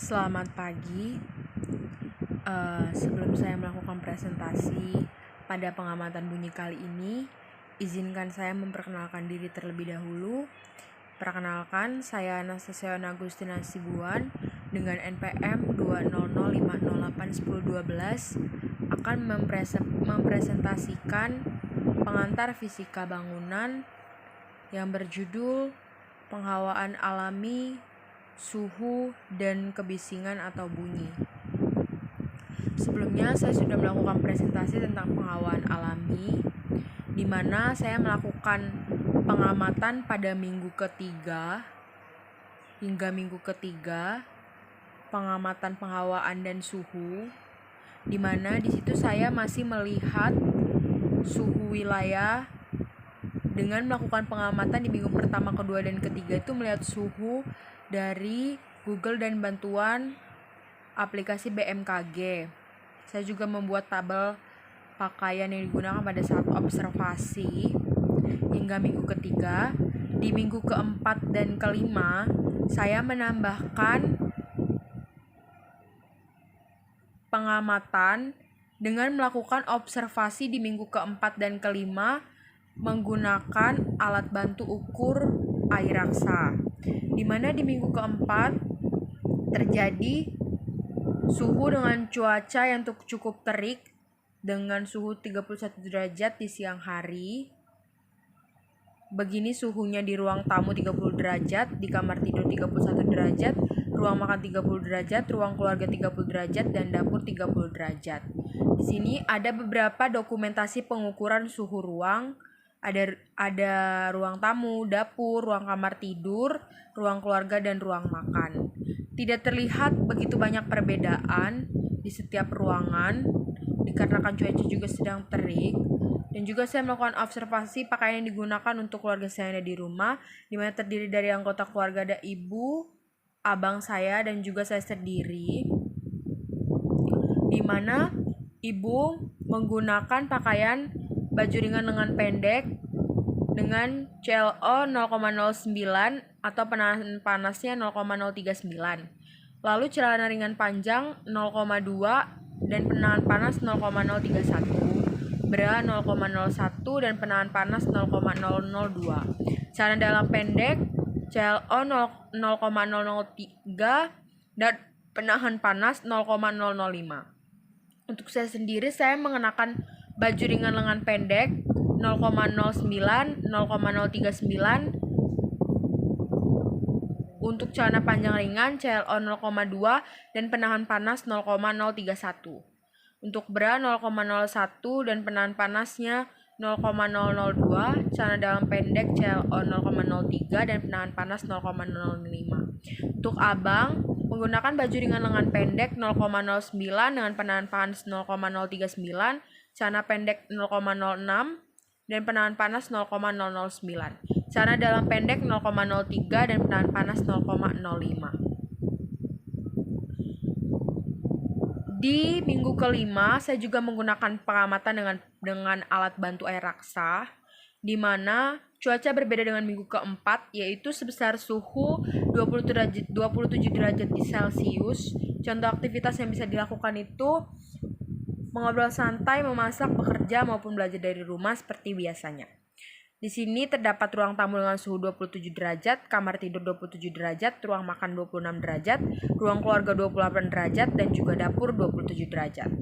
Selamat pagi. Sebelum saya melakukan presentasi pada pengamatan bunyi kali ini, izinkan saya memperkenalkan diri terlebih dahulu. Perkenalkan, saya Anastasia Agustina Sibuan dengan NPM 20050081012 akan mempresentasikan pengantar fisika bangunan yang berjudul penghawaan alami, suhu, dan kebisingan atau bunyi. Sebelumnya saya sudah melakukan presentasi tentang penghawaan alami, di mana saya melakukan pengamatan pada minggu ketiga hingga minggu ketiga, pengamatan penghawaan dan suhu, di mana di situ saya masih melihat suhu wilayah dengan melakukan pengamatan di minggu pertama, kedua, dan ketiga itu melihat suhu dari Google dan bantuan aplikasi BMKG. Saya juga membuat tabel pakaian yang digunakan pada saat observasi hingga minggu ketiga. Di minggu keempat dan kelima, saya menambahkan pengamatan dengan melakukan observasi di minggu keempat dan kelima menggunakan alat bantu ukur air raksa, di mana di minggu keempat terjadi suhu dengan cuaca yang cukup terik dengan suhu 31 derajat di siang hari. Begini suhunya di ruang tamu 30 derajat, di kamar tidur 31 derajat, ruang makan 30 derajat, ruang keluarga 30 derajat, dan dapur 30 derajat. Di sini ada beberapa dokumentasi pengukuran suhu ruang. Ada ruang tamu, dapur, ruang kamar tidur, ruang keluarga, dan ruang makan. Tidak terlihat begitu banyak perbedaan di setiap ruangan dikarenakan cuaca juga sedang terik. Dan juga saya melakukan observasi pakaian yang digunakan untuk keluarga saya yang ada di rumah, di mana terdiri dari anggota keluarga ada ibu, abang saya, dan juga saya sendiri, di mana ibu menggunakan pakaian baju ringan lengan pendek dengan CLO 0,09 atau penahan panasnya 0,039. Lalu celana ringan panjang 0,2 dan penahan panas 0,031. Bra 0,01 dan penahan panas 0,002. Celana dalam pendek CLO 0,003 dan penahan panas 0,005. Untuk saya sendiri, saya mengenakan baju ringan lengan pendek 0,09, 0,039. Untuk celana panjang ringan CLO 0,2 dan penahan panas 0,031. Untuk bra 0,01 dan penahan panasnya 0,002. Celana dalam pendek CLO 0,03 dan penahan panas 0,05. Untuk abang menggunakan baju ringan lengan pendek 0,09 dengan penahan panas 0,039, celana pendek 0,06 dan penahan panas 0,009. Celana dalam pendek 0,03 dan penahan panas 0,05. Di minggu kelima, saya juga menggunakan pengamatan dengan alat bantu air raksa, di mana cuaca berbeda dengan minggu keempat, yaitu sebesar suhu 27 derajat di Celcius. Contoh aktivitas yang bisa dilakukan itu mengobrol santai, memasak, bekerja, maupun belajar dari rumah seperti biasanya. Di sini terdapat ruang tamu dengan suhu 27 derajat, kamar tidur 27 derajat, ruang makan 26 derajat, ruang keluarga 28 derajat, dan juga dapur 27 derajat.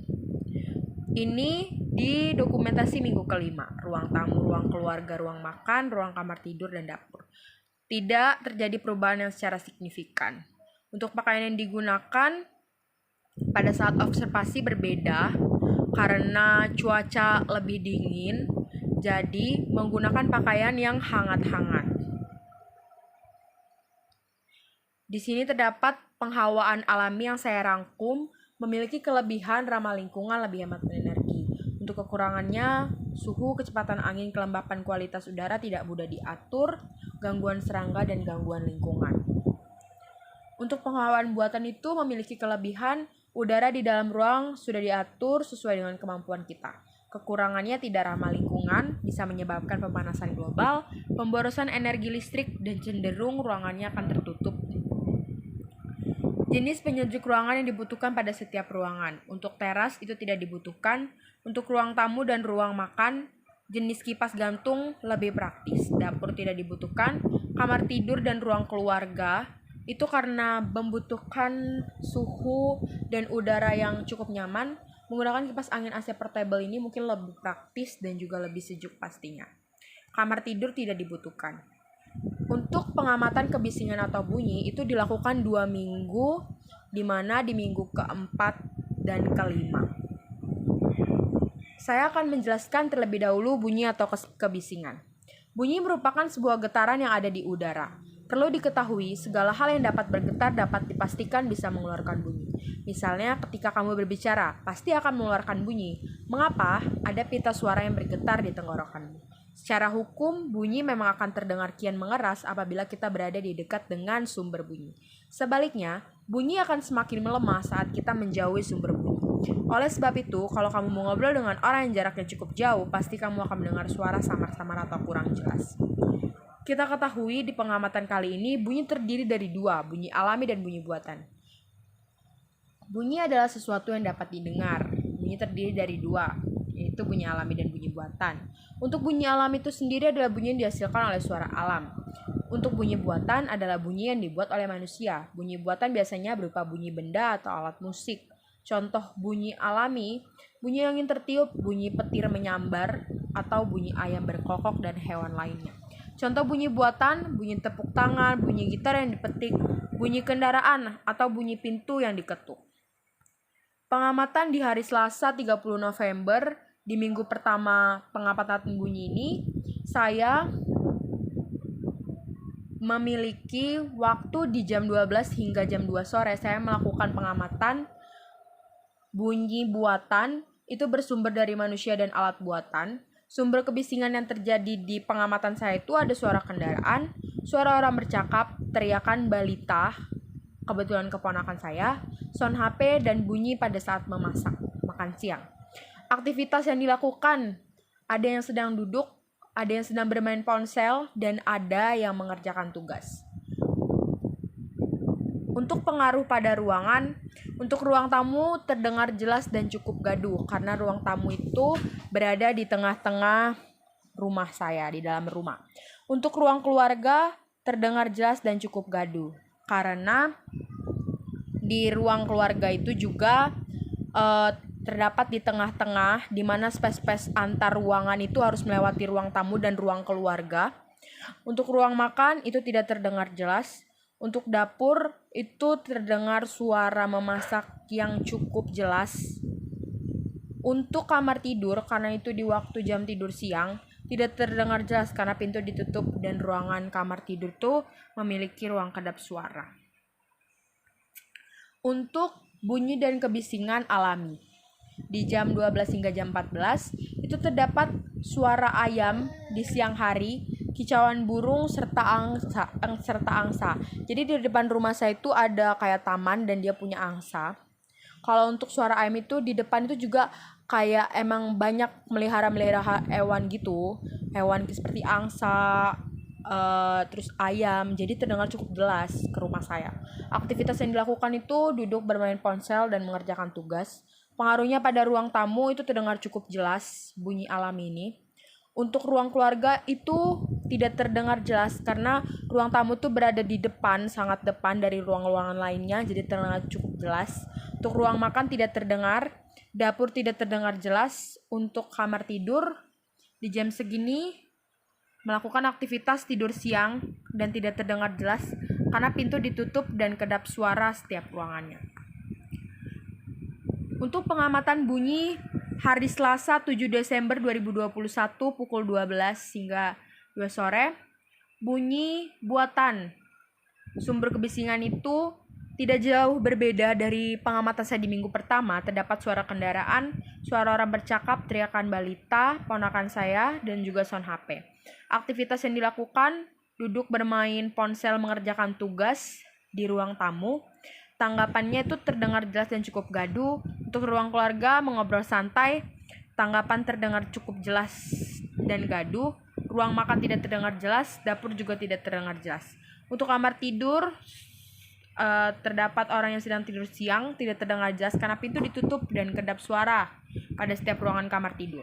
Ini di dokumentasi minggu kelima, ruang tamu, ruang keluarga, ruang makan, ruang kamar tidur, dan dapur. Tidak terjadi perubahan yang secara signifikan. Untuk pakaian yang digunakan pada saat observasi berbeda karena cuaca lebih dingin, jadi menggunakan pakaian yang hangat-hangat. Di sini terdapat penghawaan alami yang saya rangkum memiliki kelebihan ramah lingkungan, lebih hemat energi. Untuk kekurangannya, suhu, kecepatan angin, kelembapan, kualitas udara tidak mudah diatur, gangguan serangga, dan gangguan lingkungan. Untuk penghawaan buatan itu memiliki kelebihan, udara di dalam ruang sudah diatur sesuai dengan kemampuan kita. Kekurangannya tidak ramah lingkungan, bisa menyebabkan pemanasan global, pemborosan energi listrik, dan cenderung ruangannya akan tertutup. Jenis penyejuk ruangan yang dibutuhkan pada setiap ruangan. Untuk teras itu tidak dibutuhkan. Untuk ruang tamu dan ruang makan, jenis kipas gantung lebih praktis. Dapur tidak dibutuhkan. Kamar tidur dan ruang keluarga itu karena membutuhkan suhu dan udara yang cukup nyaman. Menggunakan kipas angin AC portable ini mungkin lebih praktis dan juga lebih sejuk pastinya. Kamar tidur tidak dibutuhkan. Untuk pengamatan kebisingan atau bunyi itu dilakukan 2 minggu, di mana di minggu keempat dan kelima. Saya akan menjelaskan terlebih dahulu bunyi atau kebisingan. Bunyi merupakan sebuah getaran yang ada di udara. Perlu diketahui, segala hal yang dapat bergetar dapat dipastikan bisa mengeluarkan bunyi. Misalnya, ketika kamu berbicara, pasti akan mengeluarkan bunyi. Mengapa? Ada pita suara yang bergetar di tenggorokanmu. Secara hukum, bunyi memang akan terdengar kian mengeras apabila kita berada di dekat dengan sumber bunyi. Sebaliknya, bunyi akan semakin melemah saat kita menjauhi sumber bunyi. Oleh sebab itu, kalau kamu mau ngobrol dengan orang yang jaraknya cukup jauh, pasti kamu akan mendengar suara samar-samar atau kurang jelas. Kita ketahui di pengamatan kali ini, bunyi terdiri dari 2, bunyi alami dan bunyi buatan. Bunyi adalah sesuatu yang dapat didengar. Bunyi terdiri dari 2, yaitu bunyi alami dan bunyi buatan. Untuk bunyi alami itu sendiri adalah bunyi yang dihasilkan oleh suara alam. Untuk bunyi buatan adalah bunyi yang dibuat oleh manusia. Bunyi buatan biasanya berupa bunyi benda atau alat musik. Contoh bunyi alami, bunyi angin tertiup, bunyi petir menyambar, atau bunyi ayam berkokok dan hewan lainnya. Contoh bunyi buatan, bunyi tepuk tangan, bunyi gitar yang dipetik, bunyi kendaraan, atau bunyi pintu yang diketuk. Pengamatan di hari Selasa 30 November, di minggu pertama pengamatan bunyi ini, saya memiliki waktu di jam 12 hingga jam 2 sore. Saya melakukan pengamatan bunyi buatan, itu bersumber dari manusia dan alat buatan. Sumber kebisingan yang terjadi di pengamatan saya itu ada suara kendaraan, suara orang bercakap, teriakan balita, kebetulan keponakan saya, sound HP, dan bunyi pada saat memasak, makan siang. Aktivitas yang dilakukan, ada yang sedang duduk, ada yang sedang bermain ponsel, dan ada yang mengerjakan tugas. Untuk pengaruh pada ruangan, untuk ruang tamu terdengar jelas dan cukup gaduh, karena ruang tamu itu berada di tengah-tengah rumah saya, di dalam rumah. Untuk ruang keluarga terdengar jelas dan cukup gaduh, karena di ruang keluarga itu juga terdapat di tengah-tengah, di mana space antar ruangan itu harus melewati ruang tamu dan ruang keluarga. Untuk ruang makan itu tidak terdengar jelas. Untuk dapur itu terdengar suara memasak yang cukup jelas. Untuk kamar tidur, karena itu di waktu jam tidur siang, tidak terdengar jelas karena pintu ditutup dan ruangan kamar tidur itu memiliki ruang kedap suara. Untuk bunyi dan kebisingan alami, di jam 12 hingga jam 14 itu terdapat suara ayam di siang hari, kicauan burung serta angsa. Jadi di depan rumah saya itu ada kayak taman dan dia punya angsa. Kalau untuk suara ayam itu di depan itu juga kayak emang banyak melihara hewan gitu, hewan seperti angsa, terus ayam. Jadi terdengar cukup jelas ke rumah saya. Aktivitas yang dilakukan itu duduk bermain ponsel dan mengerjakan tugas. Pengaruhnya pada ruang tamu itu terdengar cukup jelas bunyi alami ini. Untuk ruang keluarga itu tidak terdengar jelas karena ruang tamu itu berada di depan, sangat depan dari ruang-ruangan lainnya, jadi terdengar cukup jelas. Untuk ruang makan tidak terdengar, dapur tidak terdengar jelas. Untuk kamar tidur di jam segini melakukan aktivitas tidur siang dan tidak terdengar jelas karena pintu ditutup dan kedap suara setiap ruangannya. Untuk pengamatan bunyi hari Selasa 7 Desember 2021 pukul 12 hingga 2 sore, bunyi buatan. Sumber kebisingan itu tidak jauh berbeda dari pengamatan saya di minggu pertama. Terdapat suara kendaraan, suara orang bercakap, teriakan balita, ponakan saya, dan juga sound HP. Aktivitas yang dilakukan, duduk bermain ponsel mengerjakan tugas di ruang tamu. Tanggapannya itu terdengar jelas dan cukup gaduh. Untuk ruang keluarga mengobrol santai, tanggapan terdengar cukup jelas dan gaduh. Ruang makan tidak terdengar jelas, dapur juga tidak terdengar jelas. Untuk kamar tidur terdapat orang yang sedang tidur siang, tidak terdengar jelas karena pintu ditutup dan kedap suara pada setiap ruangan kamar tidur.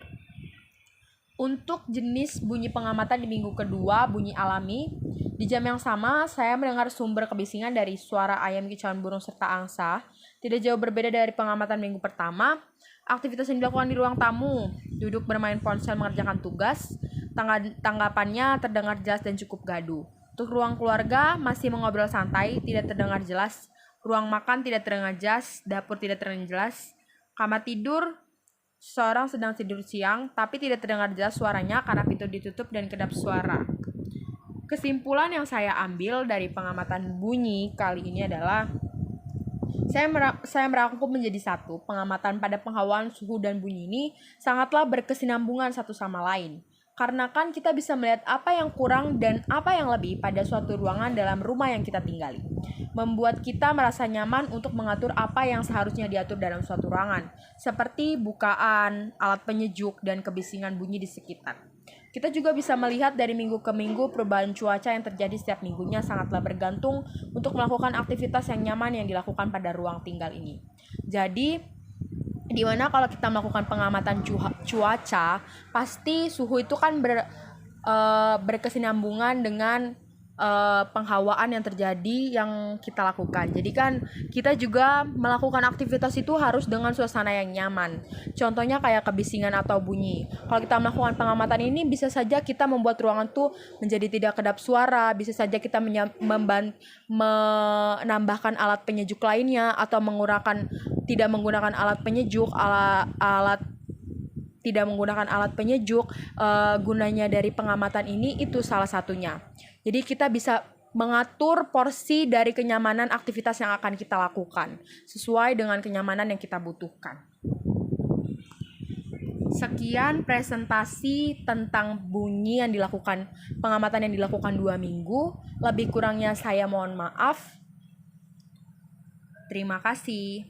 Untuk jenis bunyi pengamatan di minggu kedua, bunyi alami. Di jam yang sama, saya mendengar sumber kebisingan dari suara ayam, kicauan burung, serta angsa. Tidak jauh berbeda dari pengamatan minggu pertama. Aktivitas yang dilakukan di ruang tamu, duduk bermain ponsel mengerjakan tugas. Tanggapannya terdengar jelas dan cukup gaduh. Untuk ruang keluarga, masih mengobrol santai, tidak terdengar jelas. Ruang makan tidak terdengar jelas, dapur tidak terdengar jelas. Kamar tidur, seseorang sedang tidur siang, tapi tidak terdengar jelas suaranya karena pintu ditutup dan kedap suara. Kesimpulan yang saya ambil dari pengamatan bunyi kali ini adalah saya merangkum menjadi satu. Pengamatan pada penghawaan suhu dan bunyi ini sangatlah berkesinambungan satu sama lain. Karena kan kita bisa melihat apa yang kurang dan apa yang lebih pada suatu ruangan dalam rumah yang kita tinggali. Membuat kita merasa nyaman untuk mengatur apa yang seharusnya diatur dalam suatu ruangan, seperti bukaan, alat penyejuk, dan kebisingan bunyi di sekitar. Kita juga bisa melihat dari minggu ke minggu perubahan cuaca yang terjadi setiap minggunya sangatlah bergantung untuk melakukan aktivitas yang nyaman yang dilakukan pada ruang tinggal ini. Jadi, dimana kalau kita melakukan pengamatan cuaca, pasti suhu itu kan berkesinambungan dengan penghawaan yang terjadi yang kita lakukan. Jadi kan kita juga melakukan aktivitas itu harus dengan suasana yang nyaman. Contohnya kayak kebisingan atau bunyi. Kalau kita melakukan pengamatan ini, bisa saja kita membuat ruangan tuh menjadi tidak kedap suara, bisa saja kita menambahkan alat penyejuk lainnya atau tidak menggunakan alat penyejuk. Gunanya dari pengamatan ini itu salah satunya. Jadi kita bisa mengatur porsi dari kenyamanan aktivitas yang akan kita lakukan sesuai dengan kenyamanan yang kita butuhkan. Sekian presentasi tentang bunyi yang dilakukan, pengamatan yang dilakukan 2 minggu. Lebih kurangnya saya mohon maaf. Terima kasih.